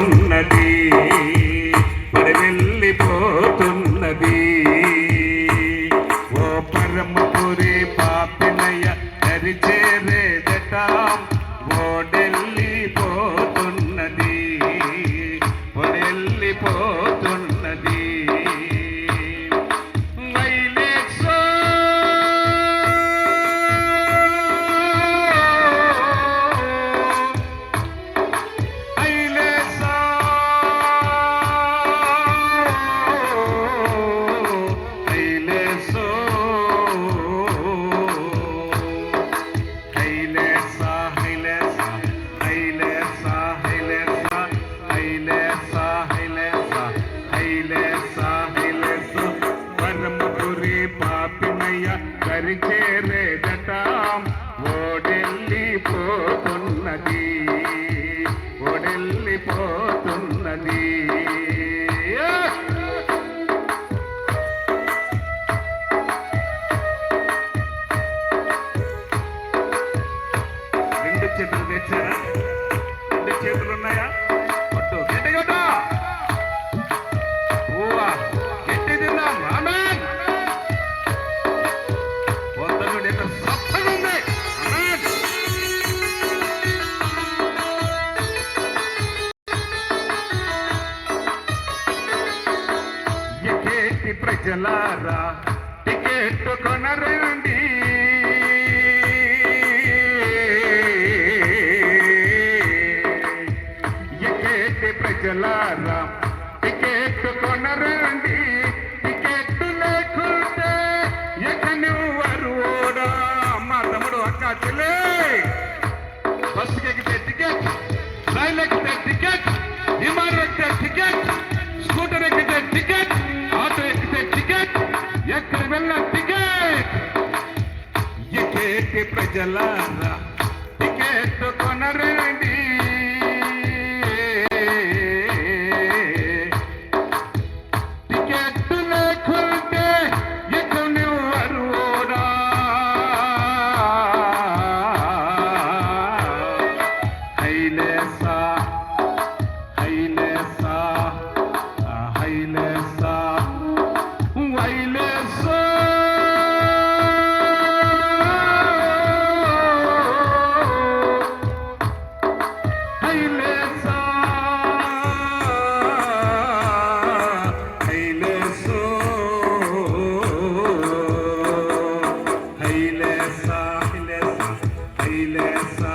వెళ్ళిపోతున్నది, మరి వెళ్ళిపోతున్నది. ఓ పరమపురి పాపినయ్య దరి చేరేదట, ఓడెళ్ళిపోతున్నది, ఓడెళ్ళిపోతున్నది. దరి చేరేదట, ఓడెళ్ళిపోతున్నది, ఓడెళ్ళిపోతున్నది. రెండు చేతులు తెచ్చారా? రెండు చేతులు ఉన్నాయా? కొట్టు గట్టి కొట్టు, గట్టి తిందాం. ఆమేన్. ప్రజలారా టికెట్ కొనరండి, ఎకేటి ప్రజలారా టికెట్ కొనరండి, టికెట్ లేకుంటే ఎక్కనివ్వరు ఓడా. మా తమ్ముడు అక్క చెల్లే, బస్సుకి ఎక్కితే టికెట్, రైలు ఎక్కితే టికెట్, విమానం ఎక్కితే టికెట్, స్కూటర్ ఎక్కితే టికెట్, ఆటో ఎక్కితే టికెట్, ఎక్కడ వెళ్ళ టికెట్. ఎకేటి ప్రజలారా టికెట్ కొనరండి, టికెట్ లేకుంటే ఎక్కనివ్వరు ఓడా. హైలేసా హైలేసా హైలేసా వైలేసా హైలేసా హైలేసో హైలేసా హైలేసా హైలేసా